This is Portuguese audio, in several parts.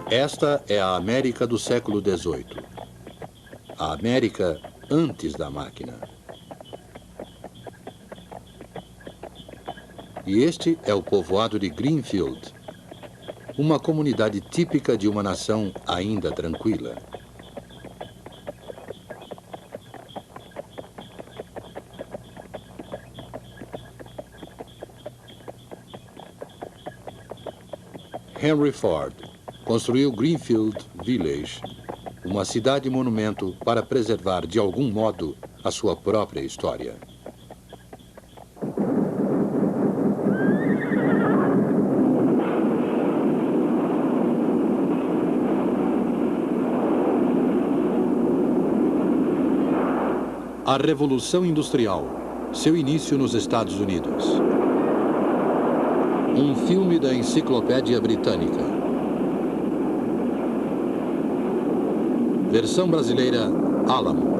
Esta é a América do século XVIII. A América antes da máquina. E este é o povoado de Greenfield, uma comunidade típica de uma nação ainda tranquila. Henry Ford construiu Greenfield Village, uma cidade-monumento para preservar de algum modo a sua própria história. A Revolução Industrial, seu início nos Estados Unidos. Um filme da Enciclopédia Britânica. Versão brasileira, Alamo.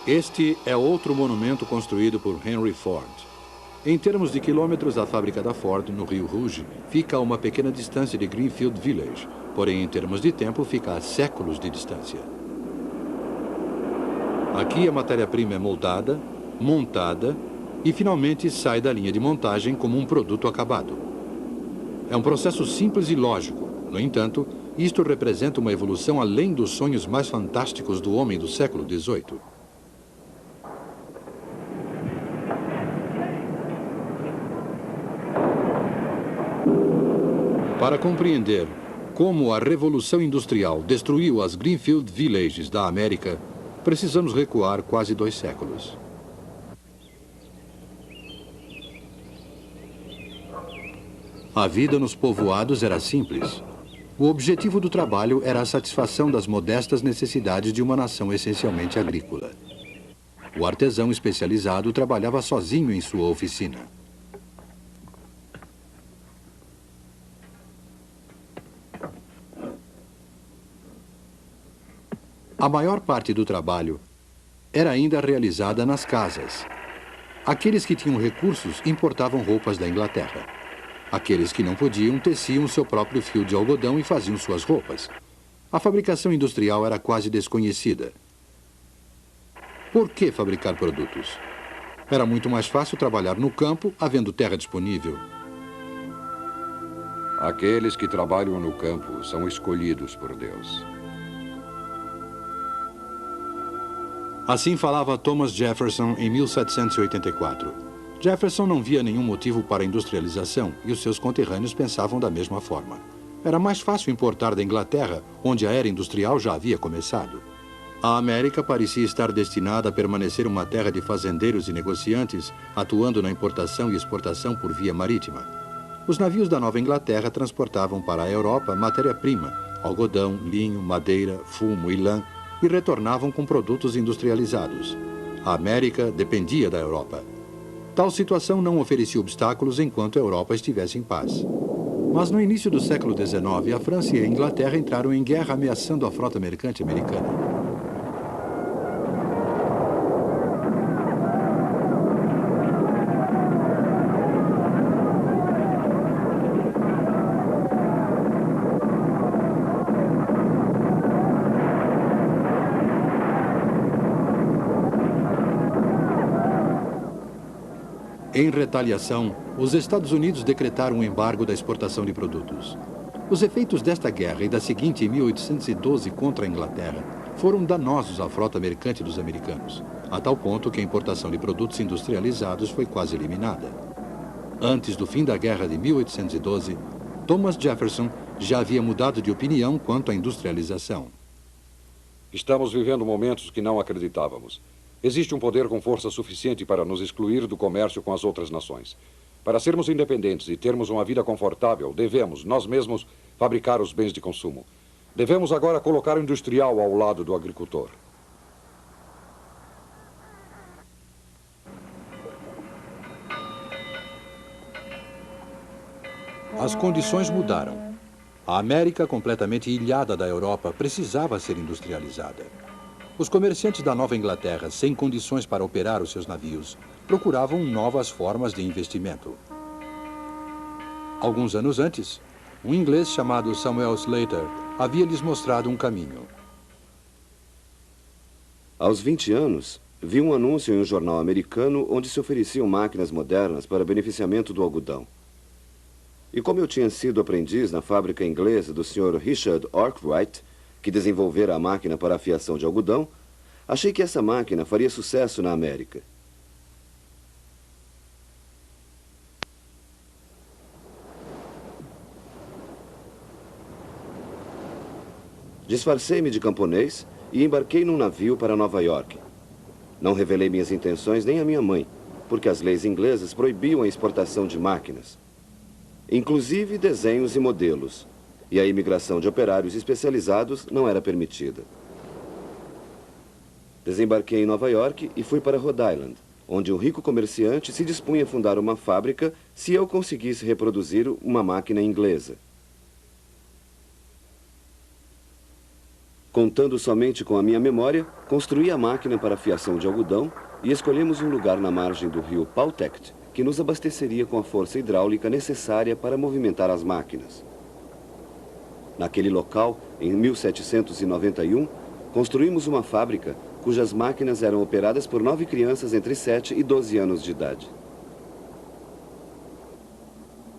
Este é outro monumento construído por Henry Ford. Em termos de quilômetros, a fábrica da Ford, no Rio Rouge, fica a uma pequena distância de Greenfield Village, porém, em termos de tempo, fica a séculos de distância. Aqui a matéria-prima é moldada, montada e, finalmente, sai da linha de montagem como um produto acabado. É um processo simples e lógico. No entanto, isto representa uma evolução além dos sonhos mais fantásticos do homem do século XVIII. Para compreender como a Revolução Industrial destruiu as Greenfield Villages da América, precisamos recuar quase 2 séculos. A vida nos povoados era simples. O objetivo do trabalho era a satisfação das modestas necessidades de uma nação essencialmente agrícola. O artesão especializado trabalhava sozinho em sua oficina. A maior parte do trabalho era ainda realizada nas casas. Aqueles que tinham recursos importavam roupas da Inglaterra. Aqueles que não podiam teciam seu próprio fio de algodão e faziam suas roupas. A fabricação industrial era quase desconhecida. Por que fabricar produtos? Era muito mais fácil trabalhar no campo, havendo terra disponível. Aqueles que trabalham no campo são escolhidos por Deus. Assim falava Thomas Jefferson em 1784. Jefferson não via nenhum motivo para a industrialização e os seus conterrâneos pensavam da mesma forma. Era mais fácil importar da Inglaterra, onde a era industrial já havia começado. A América parecia estar destinada a permanecer uma terra de fazendeiros e negociantes, atuando na importação e exportação por via marítima. Os navios da Nova Inglaterra transportavam para a Europa matéria-prima, algodão, linho, madeira, fumo e lã, e retornavam com produtos industrializados. A América dependia da Europa. Tal situação não oferecia obstáculos enquanto a Europa estivesse em paz. Mas no início do século XIX, a França e a Inglaterra entraram em guerra ameaçando a frota mercante americana. Em retaliação, os Estados Unidos decretaram um embargo da exportação de produtos. Os efeitos desta guerra e da seguinte em 1812 contra a Inglaterra foram danosos à frota mercante dos americanos, a tal ponto que a importação de produtos industrializados foi quase eliminada. Antes do fim da guerra de 1812, Thomas Jefferson já havia mudado de opinião quanto à industrialização. Estamos vivendo momentos que não acreditávamos. Existe um poder com força suficiente para nos excluir do comércio com as outras nações. Para sermos independentes e termos uma vida confortável, devemos, nós mesmos, fabricar os bens de consumo. Devemos agora colocar o industrial ao lado do agricultor. As condições mudaram. A América, completamente ilhada da Europa, precisava ser industrializada. Os comerciantes da Nova Inglaterra, sem condições para operar os seus navios, procuravam novas formas de investimento. Alguns anos antes, um inglês chamado Samuel Slater havia lhes mostrado um caminho. Aos 20 anos, vi um anúncio em um jornal americano onde se ofereciam máquinas modernas para beneficiamento do algodão. E como eu tinha sido aprendiz na fábrica inglesa do Sr. Richard Arkwright, que desenvolvera a máquina para a fiação de algodão, achei que essa máquina faria sucesso na América. Disfarcei-me de camponês e embarquei num navio para Nova York. Não revelei minhas intenções nem à minha mãe, porque as leis inglesas proibiam a exportação de máquinas, inclusive desenhos e modelos, e a imigração de operários especializados não era permitida. Desembarquei em Nova York e fui para Rhode Island, onde um rico comerciante se dispunha a fundar uma fábrica se eu conseguisse reproduzir uma máquina inglesa. Contando somente com a minha memória, construí a máquina para fiação de algodão e escolhemos um lugar na margem do rio Pawtucket, que nos abasteceria com a força hidráulica necessária para movimentar as máquinas. Naquele local, em 1791, construímos uma fábrica cujas máquinas eram operadas por 9 crianças entre 7 e 12 anos de idade.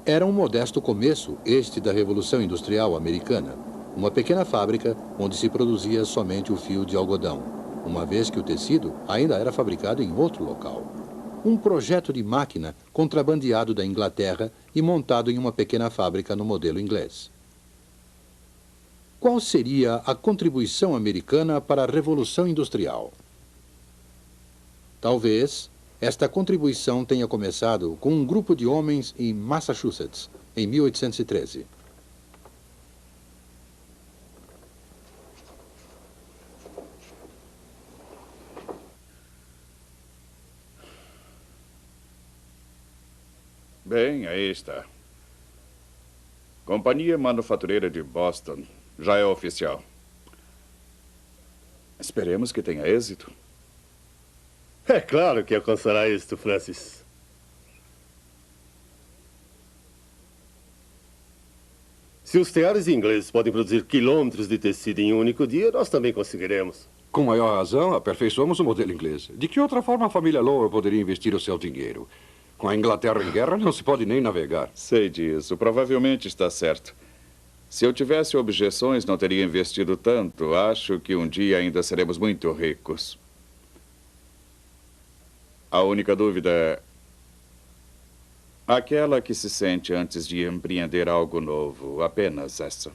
Era um modesto começo este da Revolução Industrial Americana. Uma pequena fábrica onde se produzia somente o fio de algodão, uma vez que o tecido ainda era fabricado em outro local. Um projeto de máquina contrabandeado da Inglaterra e montado em uma pequena fábrica no modelo inglês. Qual seria a contribuição americana para a Revolução Industrial? Talvez esta contribuição tenha começado com um grupo de homens em Massachusetts, em 1813. Bem, aí está. Companhia Manufatureira de Boston. Já é oficial. Esperemos que tenha êxito. É claro que alcançará êxito, Francis. Se os teares ingleses podem produzir quilômetros de tecido em um único dia, nós também conseguiremos. Com maior razão, aperfeiçoamos o modelo inglês. De que outra forma a família Lowell poderia investir o seu dinheiro? Com a Inglaterra em guerra, não se pode nem navegar. Sei disso. Provavelmente está certo. Se eu tivesse objeções, não teria investido tanto. Acho que um dia ainda seremos muito ricos. A única dúvida é aquela que se sente antes de empreender algo novo. Apenas essa.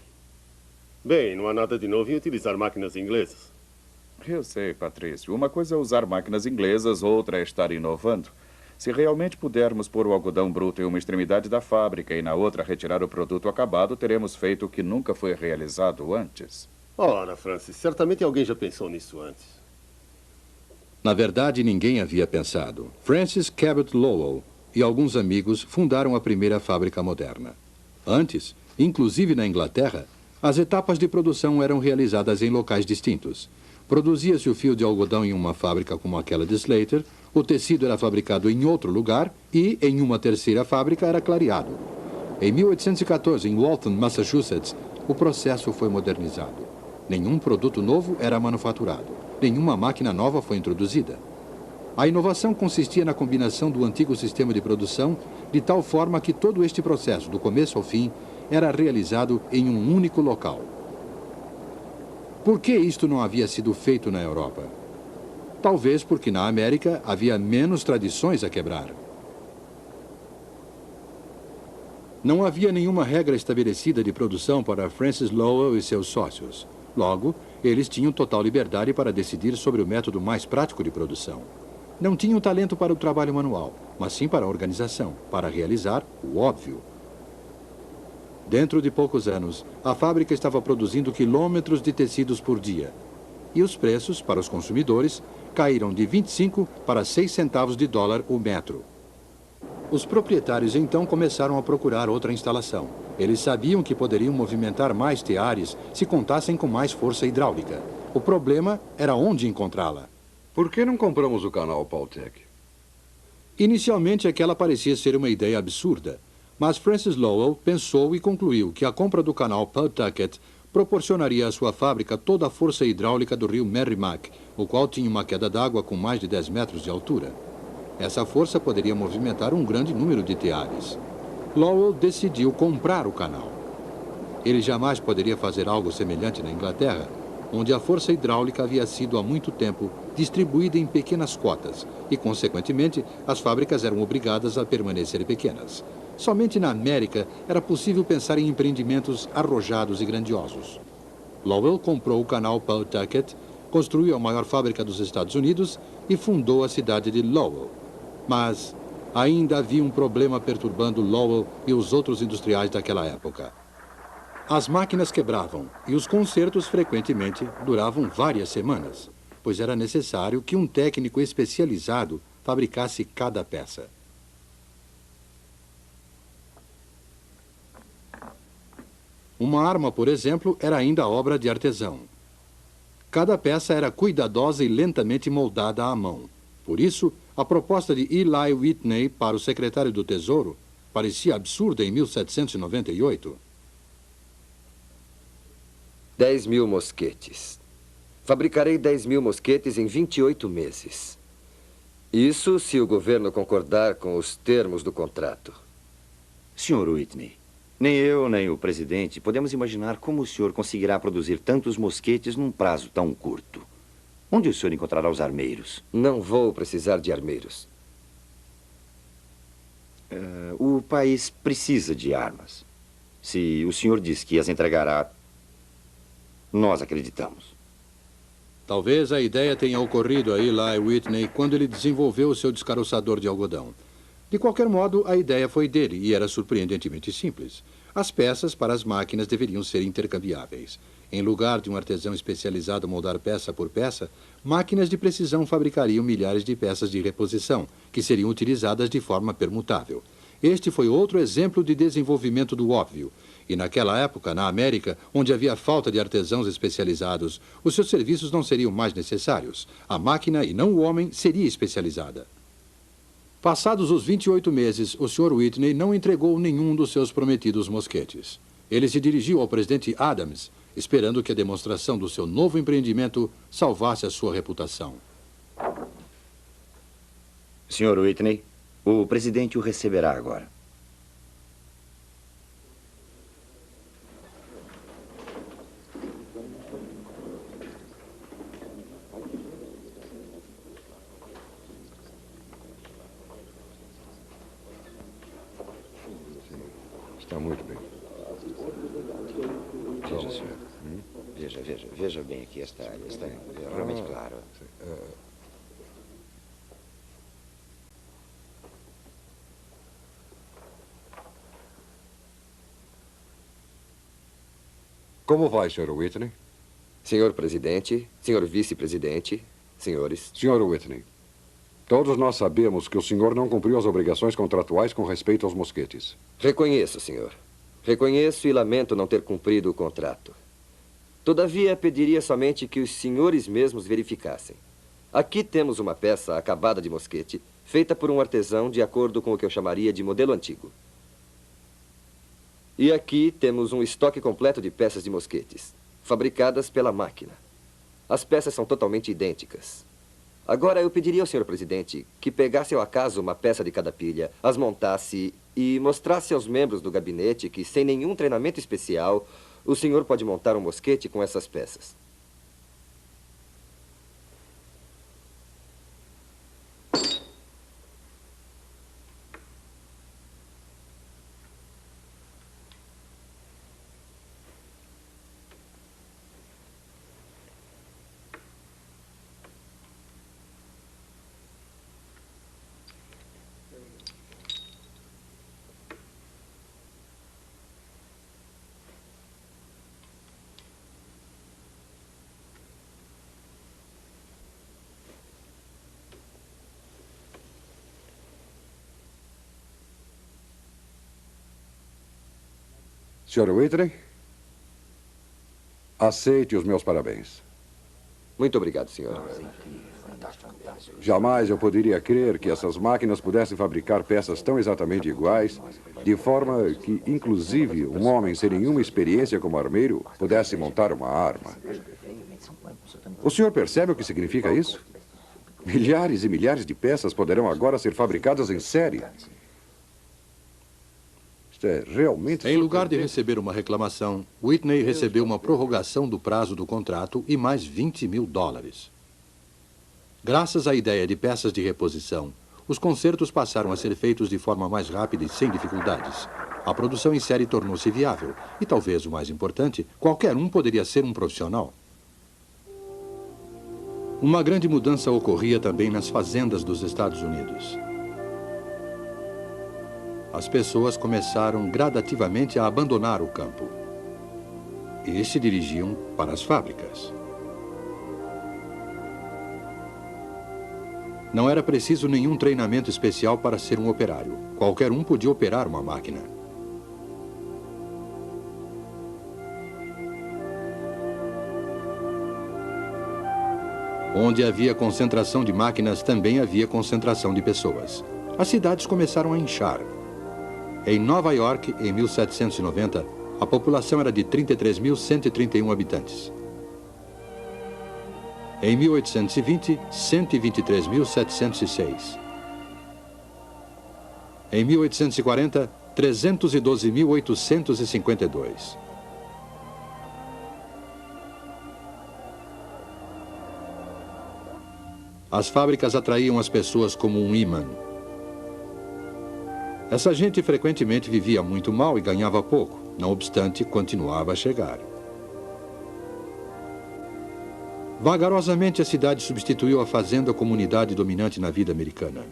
Bem, não há nada de novo em utilizar máquinas inglesas. Eu sei, Patrício. Uma coisa é usar máquinas inglesas, outra é estar inovando. Se realmente pudermos pôr o algodão bruto em uma extremidade da fábrica e na outra retirar o produto acabado, teremos feito o que nunca foi realizado antes. Ora, Francis, certamente alguém já pensou nisso antes. Na verdade, ninguém havia pensado. Francis Cabot Lowell e alguns amigos fundaram a primeira fábrica moderna. Antes, inclusive na Inglaterra, as etapas de produção eram realizadas em locais distintos. Produzia-se o fio de algodão em uma fábrica como aquela de Slater, o tecido era fabricado em outro lugar e, em uma terceira fábrica, era clareado. Em 1814, em Waltham, Massachusetts, o processo foi modernizado. Nenhum produto novo era manufaturado. Nenhuma máquina nova foi introduzida. A inovação consistia na combinação do antigo sistema de produção de tal forma que todo este processo, do começo ao fim, era realizado em um único local. Por que isto não havia sido feito na Europa? Talvez porque na América havia menos tradições a quebrar. Não havia nenhuma regra estabelecida de produção para Francis Lowell e seus sócios. Logo, eles tinham total liberdade para decidir sobre o método mais prático de produção. Não tinham talento para o trabalho manual, mas sim para a organização, para realizar o óbvio. Dentro de poucos anos, a fábrica estava produzindo quilômetros de tecidos por dia. E os preços, para os consumidores, caíram de 25 para 6 centavos de dólar o metro. Os proprietários então começaram a procurar outra instalação. Eles sabiam que poderiam movimentar mais teares se contassem com mais força hidráulica. O problema era onde encontrá-la. Por que não compramos o canal Pautec? Inicialmente, aquela parecia ser uma ideia absurda, mas Francis Lowell pensou e concluiu que a compra do canal Pawtucket proporcionaria à sua fábrica toda a força hidráulica do rio Merrimack, o qual tinha uma queda d'água com mais de 10 metros de altura. Essa força poderia movimentar um grande número de teares. Lowell decidiu comprar o canal. Ele jamais poderia fazer algo semelhante na Inglaterra, onde a força hidráulica havia sido há muito tempo distribuída em pequenas cotas e, consequentemente, as fábricas eram obrigadas a permanecer pequenas. Somente na América era possível pensar em empreendimentos arrojados e grandiosos. Lowell comprou o canal Pawtucket, construiu a maior fábrica dos Estados Unidos e fundou a cidade de Lowell. Mas ainda havia um problema perturbando Lowell e os outros industriais daquela época. As máquinas quebravam e os consertos frequentemente duravam várias semanas, pois era necessário que um técnico especializado fabricasse cada peça. Uma arma, por exemplo, era ainda obra de artesão. Cada peça era cuidadosa e lentamente moldada à mão. Por isso, a proposta de Eli Whitney para o secretário do Tesouro parecia absurda em 1798. 10.000 mosquetes. Fabricarei 10.000 mosquetes em 28 meses. Isso se o governo concordar com os termos do contrato. Sr. Whitney, nem eu nem o presidente podemos imaginar como o senhor conseguirá produzir tantos mosquetes num prazo tão curto. Onde o senhor encontrará os armeiros? Não vou precisar de armeiros. O país precisa de armas. Se o senhor diz que as entregará, nós acreditamos. Talvez a ideia tenha ocorrido a Eli Whitney quando ele desenvolveu o seu descaroçador de algodão. De qualquer modo, a ideia foi dele e era surpreendentemente simples. As peças para as máquinas deveriam ser intercambiáveis. Em lugar de um artesão especializado a moldar peça por peça, máquinas de precisão fabricariam milhares de peças de reposição, que seriam utilizadas de forma permutável. Este foi outro exemplo de desenvolvimento do óbvio. E naquela época, na América, onde havia falta de artesãos especializados, os seus serviços não seriam mais necessários. A máquina, e não o homem, seria especializada. Passados os 28 meses, o Sr. Whitney não entregou nenhum dos seus prometidos mosquetes. Ele se dirigiu ao presidente Adams, esperando que a demonstração do seu novo empreendimento salvasse a sua reputação. Sr. Whitney, o presidente o receberá agora. Está muito bem. Veja, senhor. Veja bem aqui esta área. Está realmente claro. Como vai, Sr. Whitney? Senhor presidente, senhor vice-presidente, senhores. Sr. Whitney, todos nós sabemos que o senhor não cumpriu as obrigações contratuais com respeito aos mosquetes. Reconheço, senhor. Reconheço e lamento não ter cumprido o contrato. Todavia, pediria somente que os senhores mesmos verificassem. Aqui temos uma peça acabada de mosquete, feita por um artesão de acordo com o que eu chamaria de modelo antigo. E aqui temos um estoque completo de peças de mosquetes, fabricadas pela máquina. As peças são totalmente idênticas. Agora, eu pediria ao senhor presidente que pegasse ao acaso uma peça de cada pilha, as montasse e mostrasse aos membros do gabinete que, sem nenhum treinamento especial, o senhor pode montar um mosquete com essas peças. Sr. Whitney, aceite os meus parabéns. Muito obrigado, senhor. Jamais eu poderia crer que essas máquinas pudessem fabricar peças tão exatamente iguais, de forma que, inclusive, um homem sem nenhuma experiência como armeiro pudesse montar uma arma. O senhor percebe o que significa isso? Milhares e milhares de peças poderão agora ser fabricadas em série. Isto é realmente... Em lugar de receber uma reclamação, Whitney recebeu uma prorrogação do prazo do contrato e mais $20.000. Graças à ideia de peças de reposição, os consertos passaram a ser feitos de forma mais rápida e sem dificuldades. A produção em série tornou-se viável e, talvez o mais importante, qualquer um poderia ser um profissional. Uma grande mudança ocorria também nas fazendas dos Estados Unidos. As pessoas começaram gradativamente a abandonar o campo e se dirigiam para as fábricas. Não era preciso nenhum treinamento especial para ser um operário. Qualquer um podia operar uma máquina. Onde havia concentração de máquinas, também havia concentração de pessoas. As cidades começaram a inchar. Em Nova York, em 1790, a população era de 33.131 habitantes. Em 1820, 123.706. Em 1840, 312.852. As fábricas atraíam as pessoas como um ímã. Essa gente frequentemente vivia muito mal e ganhava pouco. Não obstante, continuava a chegar. Vagarosamente, a cidade substituiu a fazenda como unidade dominante na vida americana.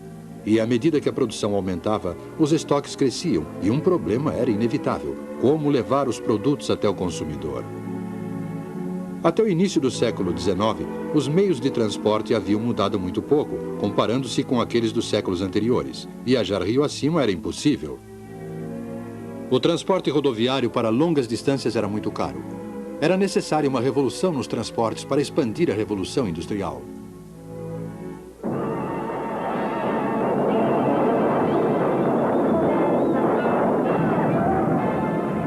E à medida que a produção aumentava, os estoques cresciam e um problema era inevitável: como levar os produtos até o consumidor. Até o início do século XIX, os meios de transporte haviam mudado muito pouco, comparando-se com aqueles dos séculos anteriores. Viajar rio acima era impossível. O transporte rodoviário para longas distâncias era muito caro. Era necessária uma revolução nos transportes para expandir a revolução industrial.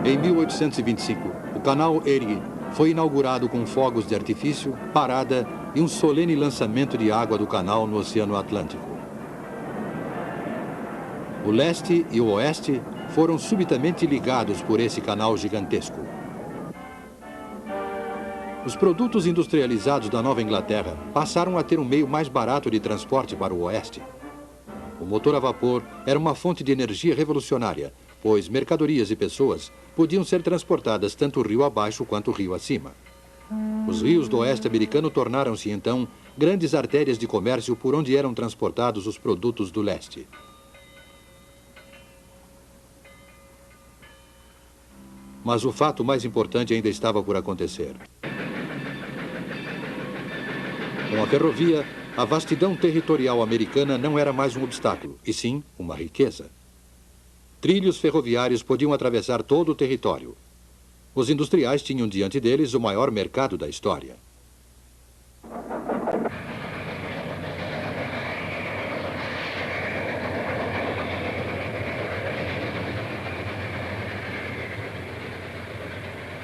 Em 1825, o canal Erie foi inaugurado com fogos de artifício, parada e um solene lançamento de água do canal no Oceano Atlântico. O leste e o oeste foram subitamente ligados por esse canal gigantesco. Os produtos industrializados da Nova Inglaterra passaram a ter um meio mais barato de transporte para o oeste. O motor a vapor era uma fonte de energia revolucionária, pois mercadorias e pessoas podiam ser transportadas tanto rio abaixo quanto rio acima. Os rios do oeste americano tornaram-se, então, grandes artérias de comércio por onde eram transportados os produtos do leste. Mas o fato mais importante ainda estava por acontecer. Com a ferrovia, a vastidão territorial americana não era mais um obstáculo, e sim uma riqueza. Trilhos ferroviários podiam atravessar todo o território. Os industriais tinham diante deles o maior mercado da história.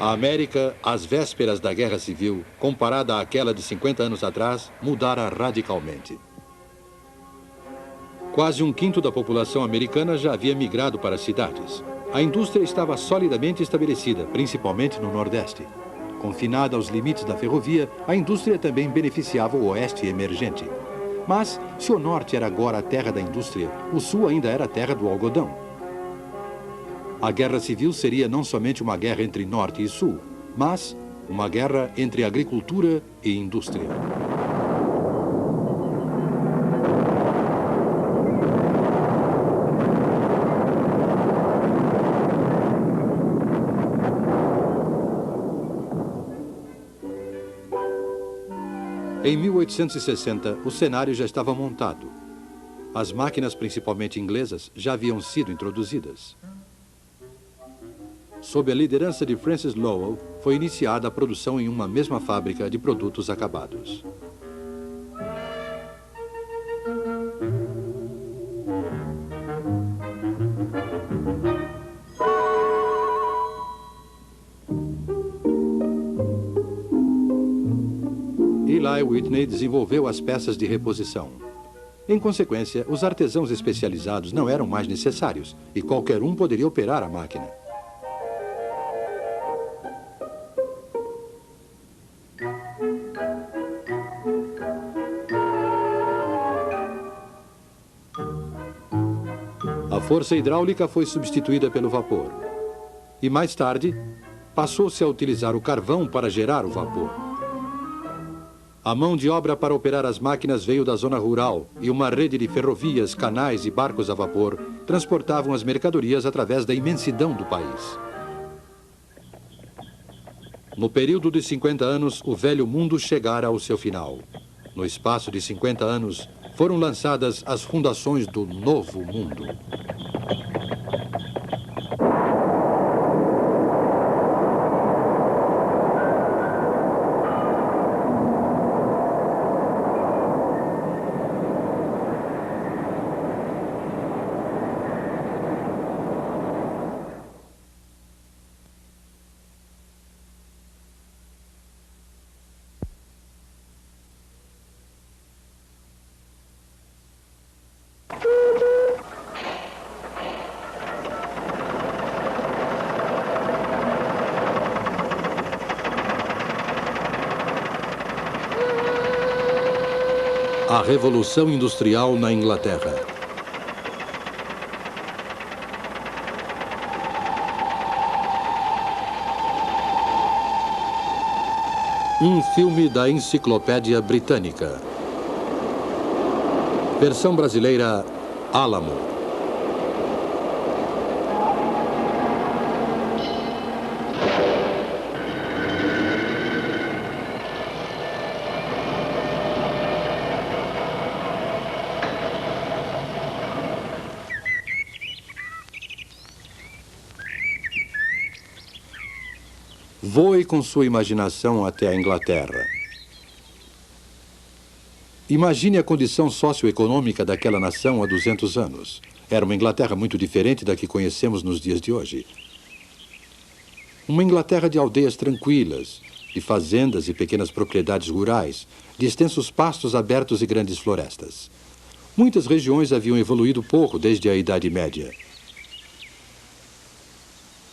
A América, às vésperas da Guerra Civil, comparada àquela de 50 anos atrás, mudara radicalmente. Quase um quinto da população americana já havia migrado para as cidades. A indústria estava solidamente estabelecida, principalmente no Nordeste. Confinada aos limites da ferrovia, a indústria também beneficiava o Oeste emergente. Mas, se o Norte era agora a terra da indústria, o Sul ainda era a terra do algodão. A Guerra Civil seria não somente uma guerra entre Norte e Sul, mas uma guerra entre agricultura e indústria. Em 1860, o cenário já estava montado. As máquinas, principalmente inglesas, já haviam sido introduzidas. sob a liderança de Francis Lowell, foi iniciada a produção em uma mesma fábrica de produtos acabados. Eli Whitney desenvolveu as peças de reposição. Em consequência, os artesãos especializados não eram mais necessários e qualquer um poderia operar a máquina. A força hidráulica foi substituída pelo vapor. E mais tarde, passou-se a utilizar o carvão para gerar o vapor. A mão de obra para operar as máquinas veio da zona rural e uma rede de ferrovias, canais e barcos a vapor transportavam as mercadorias através da imensidão do país. No período de 50 anos, o velho mundo chegara ao seu final. No espaço de 50 anos, foram lançadas as fundações do novo mundo. A Revolução Industrial na Inglaterra. Um filme da Enciclopédia Britânica. Versão brasileira, Álamo. Voe com sua imaginação até a Inglaterra. Imagine a condição socioeconômica daquela nação há 200 anos. Era uma Inglaterra muito diferente da que conhecemos nos dias de hoje. Uma Inglaterra de aldeias tranquilas, de fazendas e pequenas propriedades rurais, de extensos pastos abertos e grandes florestas. Muitas regiões haviam evoluído pouco desde a Idade Média.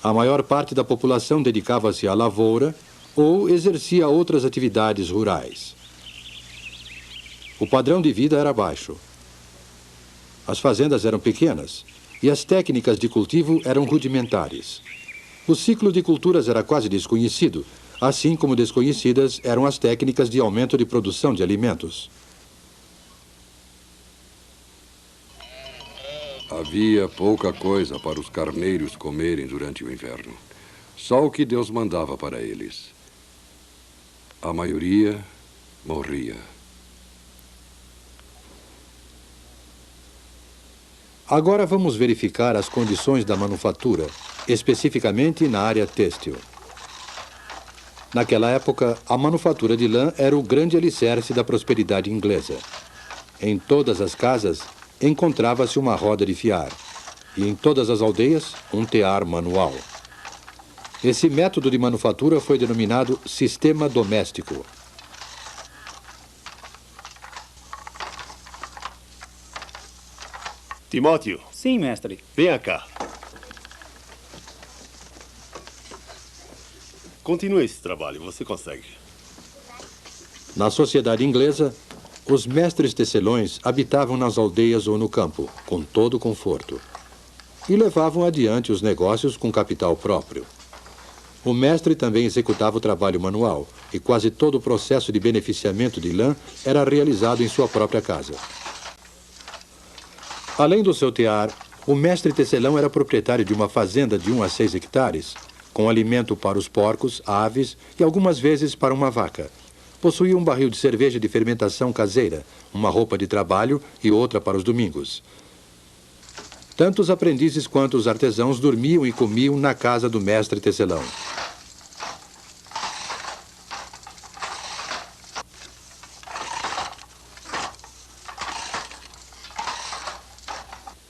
A maior parte da população dedicava-se à lavoura ou exercia outras atividades rurais. O padrão de vida era baixo. As fazendas eram pequenas e as técnicas de cultivo eram rudimentares. O ciclo de culturas era quase desconhecido, assim como desconhecidas eram as técnicas de aumento de produção de alimentos. Havia pouca coisa para os carneiros comerem durante o inverno. Só o que Deus mandava para eles. A maioria morria. Agora vamos verificar as condições da manufatura, especificamente na área têxtil. Naquela época, a manufatura de lã era o grande alicerce da prosperidade inglesa. Em todas as casas, encontrava-se uma roda de fiar, e em todas as aldeias, um tear manual. Esse método de manufatura foi denominado sistema doméstico. Timóteo. Sim, mestre. Venha cá. Continue esse trabalho, você consegue. Na sociedade inglesa, os mestres tecelões habitavam nas aldeias ou no campo, com todo conforto, e levavam adiante os negócios com capital próprio. O mestre também executava o trabalho manual, e quase todo o processo de beneficiamento de lã era realizado em sua própria casa. Além do seu tear, o mestre tecelão era proprietário de uma fazenda de 1 a 6 hectares, com alimento para os porcos, aves e algumas vezes para uma vaca. Possuía um barril de cerveja de fermentação caseira, uma roupa de trabalho e outra para os domingos. Tanto os aprendizes quanto os artesãos dormiam e comiam na casa do mestre tecelão.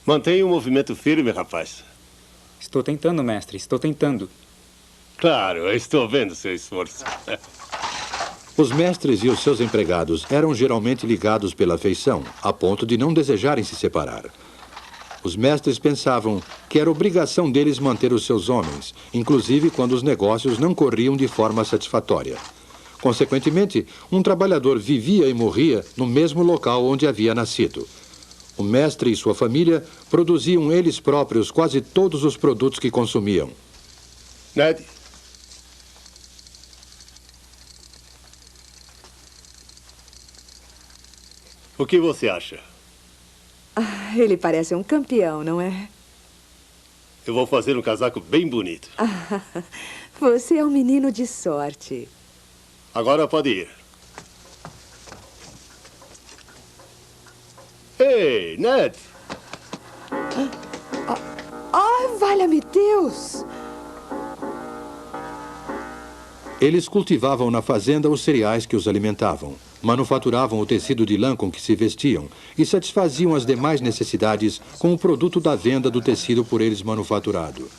Mantenha o movimento firme, rapaz. Estou tentando, mestre. Estou tentando. Claro, eu estou vendo seu esforço. Os mestres e os seus empregados eram geralmente ligados pela afeição, a ponto de não desejarem se separar. Os mestres pensavam que era obrigação deles manter os seus homens, inclusive quando os negócios não corriam de forma satisfatória. Consequentemente, um trabalhador vivia e morria no mesmo local onde havia nascido. O mestre e sua família produziam eles próprios quase todos os produtos que consumiam. Ned? O que você acha? Ah, ele parece um campeão, não é? Eu vou fazer um casaco bem bonito. Ah, você é um menino de sorte. Agora pode ir. Ei, Ned! Valha-me Deus! Eles cultivavam na fazenda os cereais que os alimentavam, manufaturavam o tecido de lã com que se vestiam e satisfaziam as demais necessidades com o produto da venda do tecido por eles manufaturado.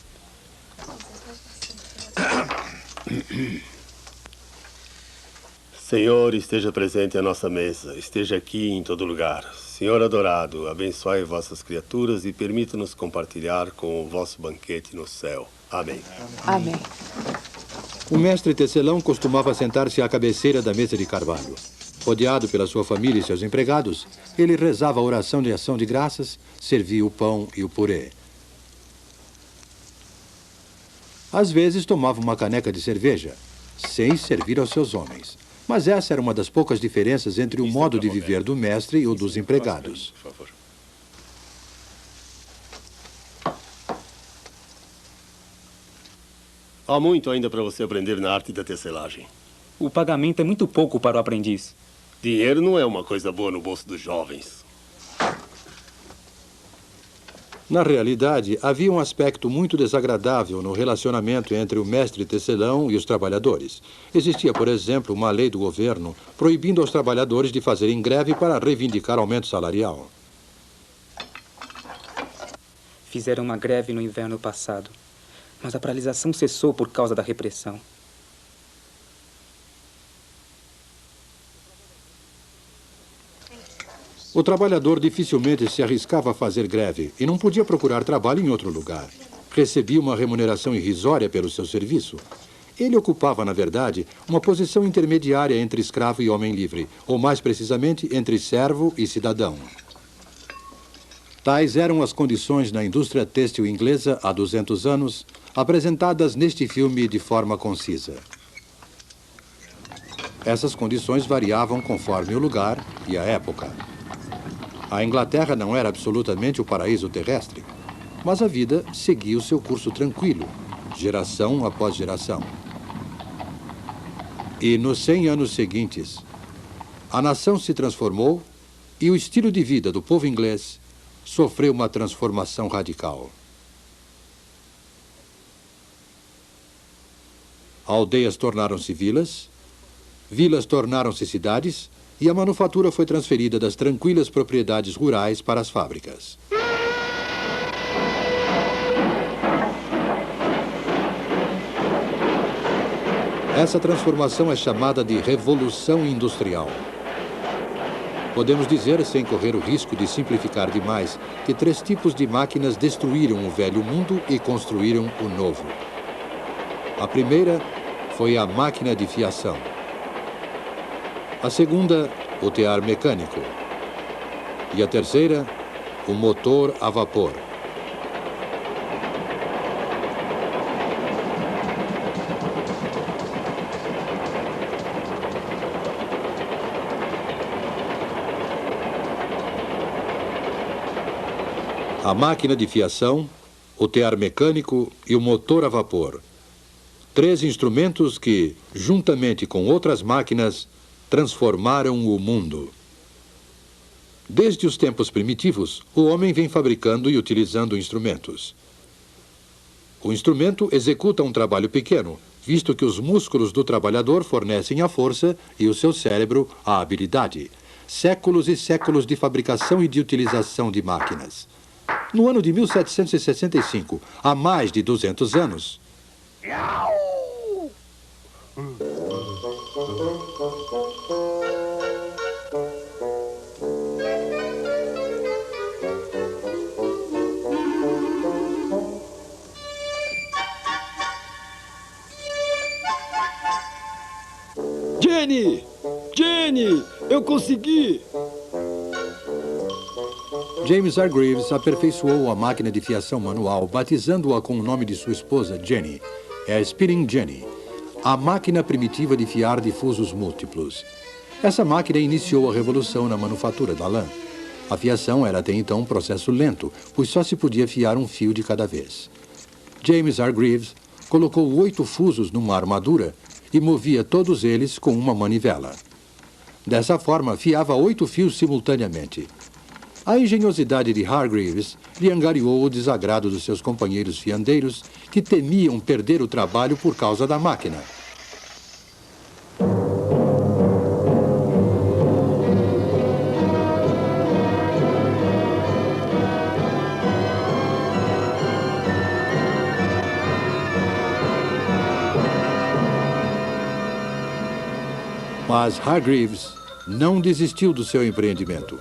Senhor, esteja presente à nossa mesa, esteja aqui em todo lugar. Senhor adorado, abençoe vossas criaturas e permita-nos compartilhar com o vosso banquete no céu. Amém. Amém. O mestre tecelão costumava sentar-se à cabeceira da mesa de carvalho. Rodeado pela sua família e seus empregados, ele rezava a oração de ação de graças, servia o pão e o purê. Às vezes tomava uma caneca de cerveja, sem servir aos seus homens. Mas essa era uma das poucas diferenças entre o modo de viver do mestre e o dos empregados. Por favor. Há muito ainda para você aprender na arte da tecelagem. O pagamento é muito pouco para o aprendiz. Dinheiro não é uma coisa boa no bolso dos jovens. Na realidade, havia um aspecto muito desagradável no relacionamento entre o mestre tecelão e os trabalhadores. Existia, por exemplo, uma lei do governo proibindo aos trabalhadores de fazerem greve para reivindicar aumento salarial. Fizeram uma greve no inverno passado, mas a paralisação cessou por causa da repressão. O trabalhador dificilmente se arriscava a fazer greve e não podia procurar trabalho em outro lugar. Recebia uma remuneração irrisória pelo seu serviço. Ele ocupava, na verdade, uma posição intermediária entre escravo e homem livre, ou mais precisamente, entre servo e cidadão. Tais eram as condições na indústria têxtil inglesa há 200 anos, apresentadas neste filme de forma concisa. Essas condições variavam conforme o lugar e a época. A Inglaterra não era absolutamente o paraíso terrestre, mas a vida seguia o seu curso tranquilo, geração após geração. E nos 100 anos seguintes, a nação se transformou e o estilo de vida do povo inglês sofreu uma transformação radical. Aldeias tornaram-se vilas, vilas tornaram-se cidades, e a manufatura foi transferida das tranquilas propriedades rurais para as fábricas. Essa transformação é chamada de Revolução Industrial. Podemos dizer, sem correr o risco de simplificar demais, que 3 tipos de máquinas destruíram o velho mundo e construíram o novo. A primeira foi a máquina de fiação. A segunda, o tear mecânico. E a terceira, o motor a vapor. A máquina de fiação, o tear mecânico e o motor a vapor. 3 instrumentos que, juntamente com outras máquinas, transformaram o mundo. Desde os tempos primitivos, o homem vem fabricando e utilizando instrumentos. O instrumento executa um trabalho pequeno, visto que os músculos do trabalhador fornecem a força e o seu cérebro a habilidade. Séculos e séculos de fabricação e de utilização de máquinas. No ano de 1765, há mais de 200 anos... Jenny! Jenny! Eu consegui! James Hargreaves aperfeiçoou a máquina de fiação manual, batizando-a com o nome de sua esposa, Jenny. É a Spinning Jenny, a máquina primitiva de fiar difusos múltiplos. Essa máquina iniciou a revolução na manufatura da lã. A fiação era até então um processo lento, pois só se podia fiar um fio de cada vez. James Hargreaves colocou 8 fusos numa armadura e movia todos eles com uma manivela. Dessa forma, fiava 8 fios simultaneamente. A engenhosidade de Hargreaves lhe angariou o desagrado dos seus companheiros fiandeiros, que temiam perder o trabalho por causa da máquina. Mas Hargreaves não desistiu do seu empreendimento.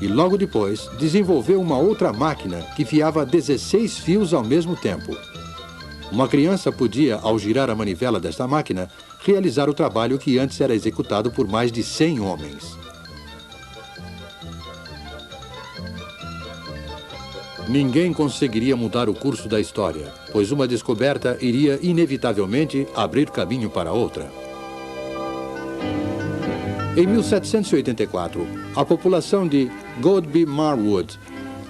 E logo depois desenvolveu uma outra máquina que fiava 16 fios ao mesmo tempo. Uma criança podia, ao girar a manivela desta máquina, realizar o trabalho que antes era executado por mais de 100 homens. Ninguém conseguiria mudar o curso da história, pois uma descoberta iria inevitavelmente abrir caminho para outra. Em 1784, a população de Godby Marwood,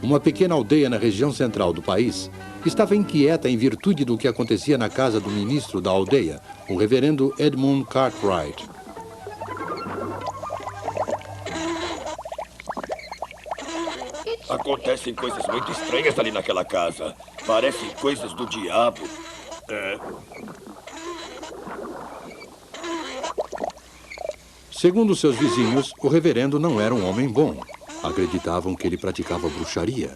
uma pequena aldeia na região central do país, estava inquieta em virtude do que acontecia na casa do ministro da aldeia, o reverendo Edmund Cartwright. Acontecem coisas muito estranhas ali naquela casa. Parecem coisas do diabo. Segundo seus vizinhos, o reverendo não era um homem bom. Acreditavam que ele praticava bruxaria.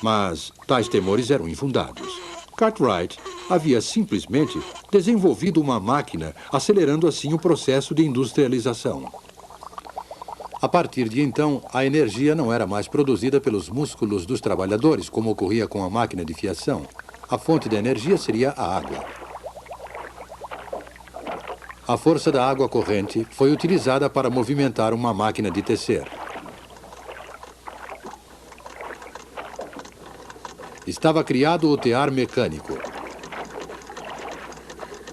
Mas tais temores eram infundados. Cartwright havia simplesmente desenvolvido uma máquina, acelerando assim o processo de industrialização. A partir de então, a energia não era mais produzida pelos músculos dos trabalhadores, como ocorria com a máquina de fiação. A fonte da energia seria a água. A força da água corrente foi utilizada para movimentar uma máquina de tecer. Estava criado o tear mecânico.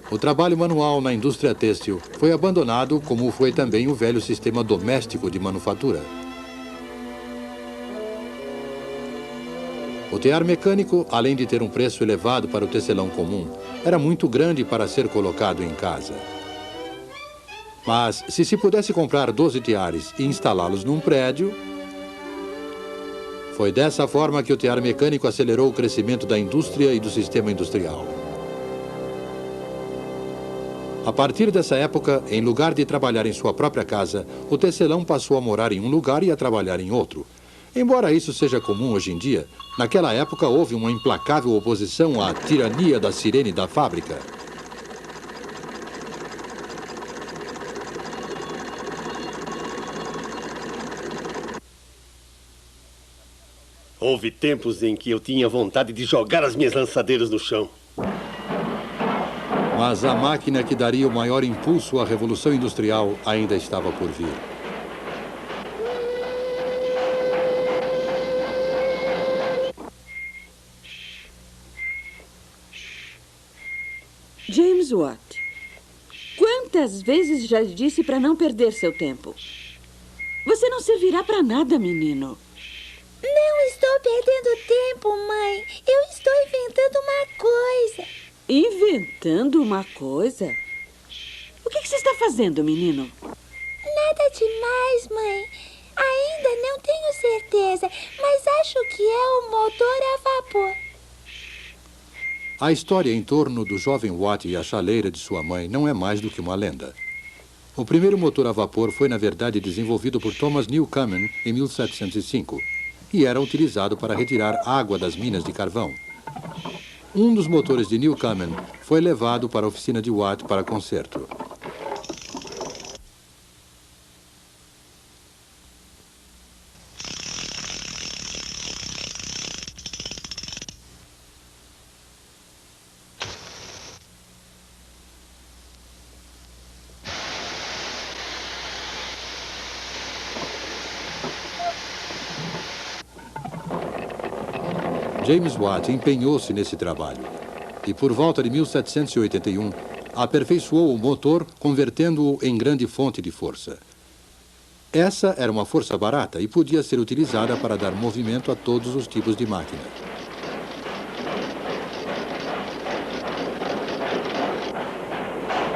O trabalho manual na indústria têxtil foi abandonado, como foi também o velho sistema doméstico de manufatura. O tear mecânico, além de ter um preço elevado para o tecelão comum, era muito grande para ser colocado em casa. Mas, se pudesse comprar 12 teares e instalá-los num prédio... Foi dessa forma que o tear mecânico acelerou o crescimento da indústria e do sistema industrial. A partir dessa época, em lugar de trabalhar em sua própria casa, o tecelão passou a morar em um lugar e a trabalhar em outro. Embora isso seja comum hoje em dia, naquela época houve uma implacável oposição à tirania da sirene da fábrica. Houve tempos em que eu tinha vontade de jogar as minhas lançadeiras no chão. Mas a máquina que daria o maior impulso à Revolução Industrial ainda estava por vir. James Watt, quantas vezes já disse para não perder seu tempo? Você não servirá para nada, menino. Não estou perdendo tempo, mãe. Eu estou inventando uma coisa. Inventando uma coisa? O que você está fazendo, menino? Nada demais, mãe. Ainda não tenho certeza, mas acho que é o motor a vapor. A história em torno do jovem Watt e a chaleira de sua mãe não é mais do que uma lenda. O primeiro motor a vapor foi, na verdade, desenvolvido por Thomas Newcomen em 1705 e era utilizado para retirar água das minas de carvão. Um dos motores de Newcomen foi levado para a oficina de Watt para conserto. James Watt empenhou-se nesse trabalho e, por volta de 1781, aperfeiçoou o motor, convertendo-o em grande fonte de força. Essa era uma força barata e podia ser utilizada para dar movimento a todos os tipos de máquina.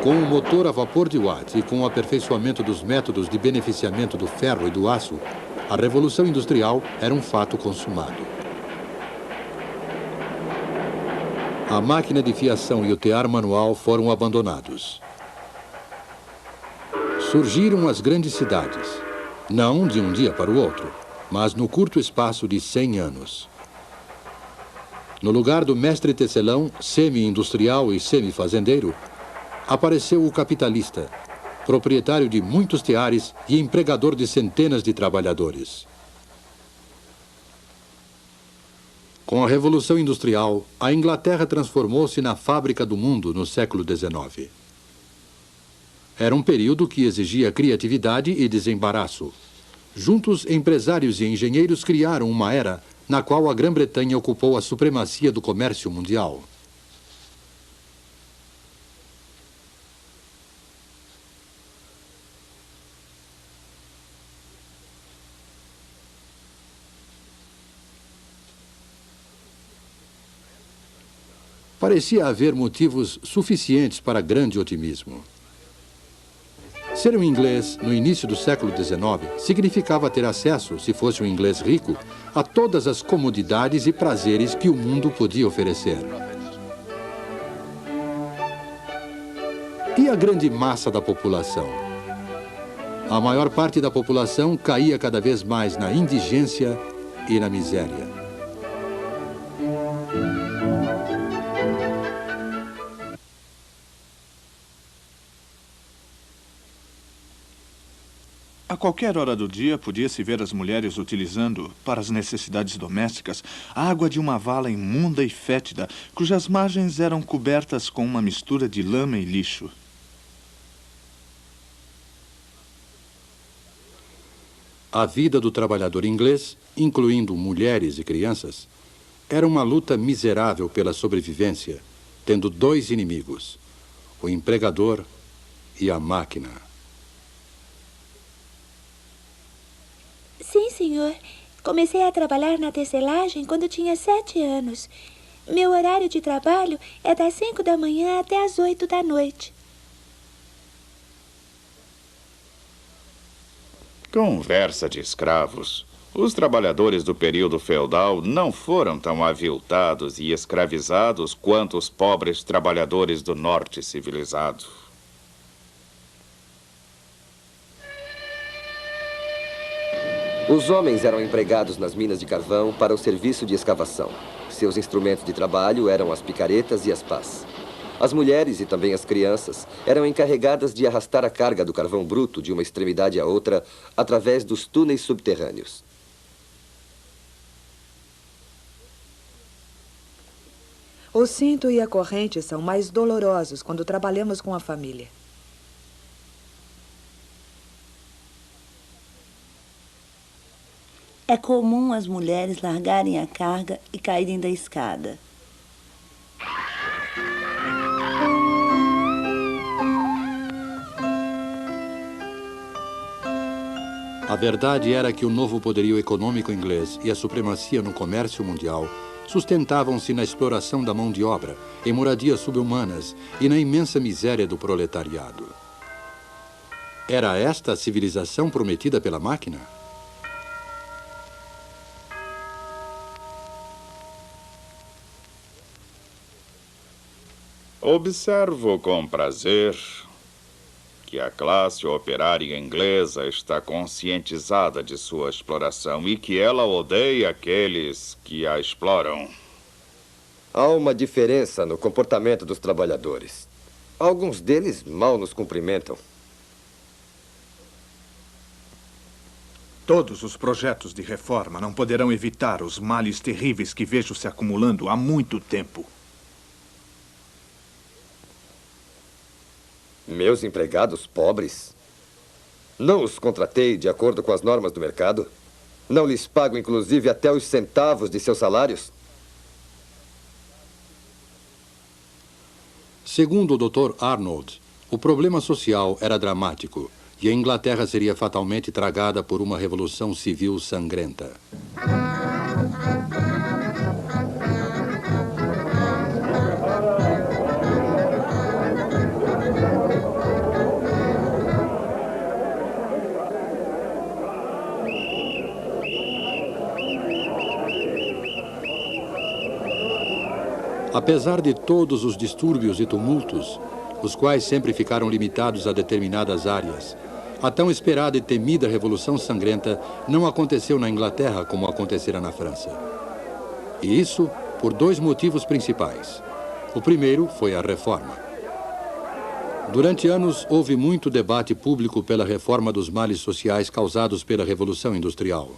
Com o motor a vapor de Watt e com o aperfeiçoamento dos métodos de beneficiamento do ferro e do aço, a Revolução Industrial era um fato consumado. A máquina de fiação e o tear manual foram abandonados. Surgiram as grandes cidades, não de um dia para o outro, mas no curto espaço de 100 anos. No lugar do mestre tecelão, semi-industrial e semi-fazendeiro, apareceu o capitalista, proprietário de muitos teares e empregador de centenas de trabalhadores. Com a Revolução Industrial, a Inglaterra transformou-se na fábrica do mundo no século XIX. Era um período que exigia criatividade e desembaraço. Juntos, empresários e engenheiros criaram uma era na qual a Grã-Bretanha ocupou a supremacia do comércio mundial. Parecia haver motivos suficientes para grande otimismo. Ser um inglês no início do século XIX significava ter acesso, se fosse um inglês rico, a todas as comodidades e prazeres que o mundo podia oferecer. E a grande massa da população? A maior parte da população caía cada vez mais na indigência e na miséria. A qualquer hora do dia, podia-se ver as mulheres utilizando, para as necessidades domésticas, a água de uma vala imunda e fétida, cujas margens eram cobertas com uma mistura de lama e lixo. A vida do trabalhador inglês, incluindo mulheres e crianças, era uma luta miserável pela sobrevivência, tendo dois inimigos, o empregador e a máquina. Sim, senhor. Comecei a trabalhar na tecelagem quando tinha 7 anos. Meu horário de trabalho é das 5 da manhã até as 8 da noite. Conversa de escravos. Os trabalhadores do período feudal não foram tão aviltados e escravizados quanto os pobres trabalhadores do norte civilizado. Os homens eram empregados nas minas de carvão para o serviço de escavação. Seus instrumentos de trabalho eram as picaretas e as pás. As mulheres e também as crianças eram encarregadas de arrastar a carga do carvão bruto de uma extremidade à outra através dos túneis subterrâneos. O cinto e a corrente são mais dolorosos quando trabalhamos com a família. É comum as mulheres largarem a carga e caírem da escada. A verdade era que o novo poderio econômico inglês e a supremacia no comércio mundial sustentavam-se na exploração da mão de obra, em moradias subhumanas e na imensa miséria do proletariado. Era esta a civilização prometida pela máquina? Observo com prazer que a classe operária inglesa está conscientizada de sua exploração e que ela odeia aqueles que a exploram. Há uma diferença no comportamento dos trabalhadores. Alguns deles mal nos cumprimentam. Todos os projetos de reforma não poderão evitar os males terríveis que vejo se acumulando há muito tempo. Meus empregados pobres? Não os contratei de acordo com as normas do mercado? Não lhes pago, inclusive, até os centavos de seus salários? Segundo o Dr. Arnold, o problema social era dramático e a Inglaterra seria fatalmente tragada por uma revolução civil sangrenta. Apesar de todos os distúrbios e tumultos, os quais sempre ficaram limitados a determinadas áreas, a tão esperada e temida Revolução Sangrenta não aconteceu na Inglaterra como acontecera na França. E isso por dois motivos principais. O primeiro foi a reforma. Durante anos, houve muito debate público pela reforma dos males sociais causados pela Revolução Industrial.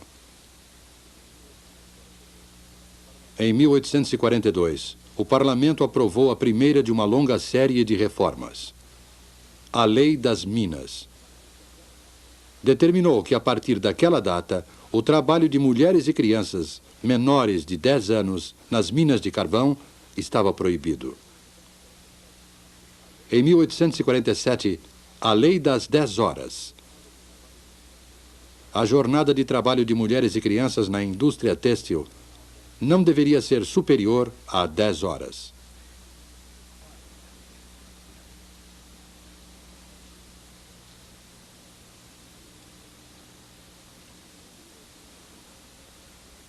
Em 1842, o Parlamento aprovou a primeira de uma longa série de reformas. A Lei das Minas. Determinou que, a partir daquela data, o trabalho de mulheres e crianças menores de 10 anos nas minas de carvão estava proibido. Em 1847, a Lei das 10 Horas. A jornada de trabalho de mulheres e crianças na indústria têxtil não deveria ser superior a 10 horas.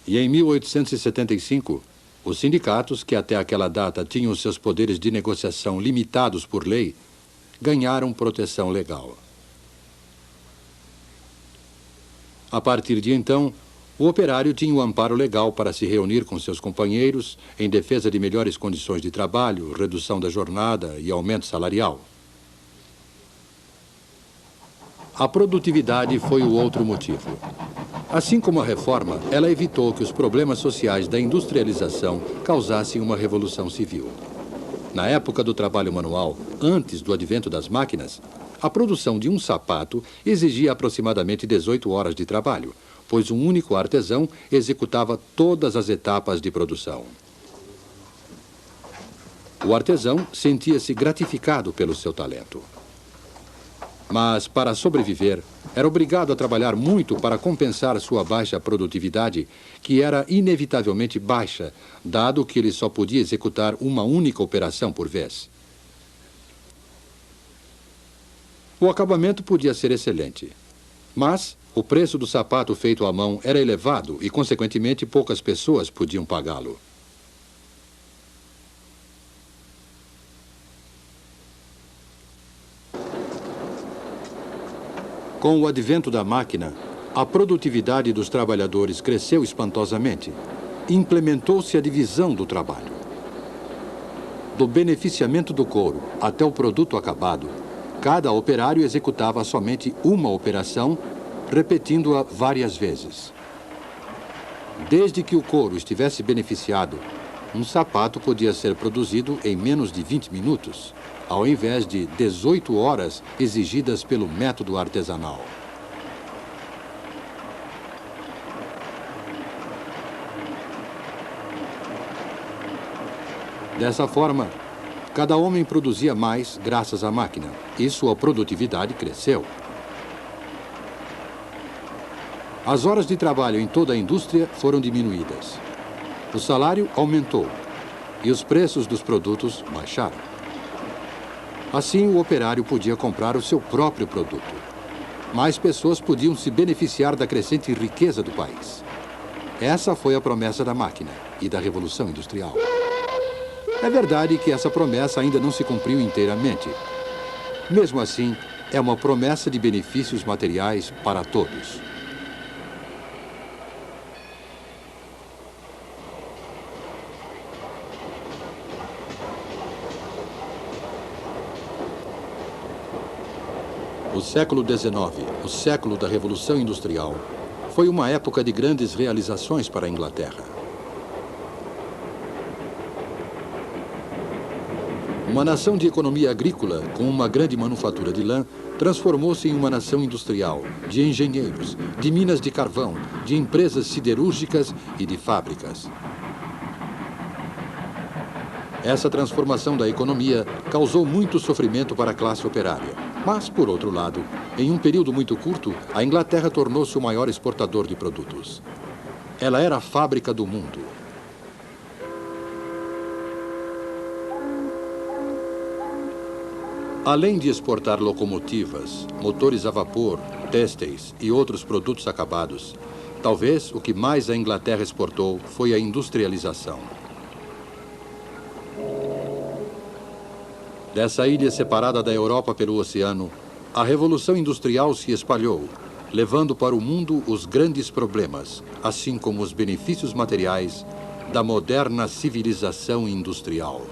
E em 1875, os sindicatos, que até aquela data tinham seus poderes de negociação limitados por lei, ganharam proteção legal. A partir de então, o operário tinha o amparo legal para se reunir com seus companheiros em defesa de melhores condições de trabalho, redução da jornada e aumento salarial. A produtividade foi o outro motivo. Assim como a reforma, ela evitou que os problemas sociais da industrialização causassem uma revolução civil. Na época do trabalho manual, antes do advento das máquinas, a produção de um sapato exigia aproximadamente 18 horas de trabalho, pois um único artesão executava todas as etapas de produção. O artesão sentia-se gratificado pelo seu talento. Mas, para sobreviver, era obrigado a trabalhar muito para compensar sua baixa produtividade, que era inevitavelmente baixa, dado que ele só podia executar uma única operação por vez. O acabamento podia ser excelente, mas o preço do sapato feito à mão era elevado e, consequentemente, poucas pessoas podiam pagá-lo. Com o advento da máquina, a produtividade dos trabalhadores cresceu espantosamente. Implementou-se a divisão do trabalho. Do beneficiamento do couro até o produto acabado, cada operário executava somente uma operação, repetindo-a várias vezes. Desde que o couro estivesse beneficiado, um sapato podia ser produzido em menos de 20 minutos, ao invés de 18 horas exigidas pelo método artesanal. Dessa forma, cada homem produzia mais graças à máquina, e sua produtividade cresceu. As horas de trabalho em toda a indústria foram diminuídas. O salário aumentou e os preços dos produtos baixaram. Assim, o operário podia comprar o seu próprio produto. Mais pessoas podiam se beneficiar da crescente riqueza do país. Essa foi a promessa da máquina e da Revolução Industrial. É verdade que essa promessa ainda não se cumpriu inteiramente. Mesmo assim, é uma promessa de benefícios materiais para todos. O século XIX, o século da Revolução Industrial, foi uma época de grandes realizações para a Inglaterra. Uma nação de economia agrícola, com uma grande manufatura de lã, transformou-se em uma nação industrial, de engenheiros, de minas de carvão, de empresas siderúrgicas e de fábricas. Essa transformação da economia causou muito sofrimento para a classe operária. Mas, por outro lado, em um período muito curto, a Inglaterra tornou-se o maior exportador de produtos. Ela era a fábrica do mundo. Além de exportar locomotivas, motores a vapor, têxteis e outros produtos acabados, talvez o que mais a Inglaterra exportou foi a industrialização. Dessa ilha separada da Europa pelo oceano, a Revolução Industrial se espalhou, levando para o mundo os grandes problemas, assim como os benefícios materiais da moderna civilização industrial.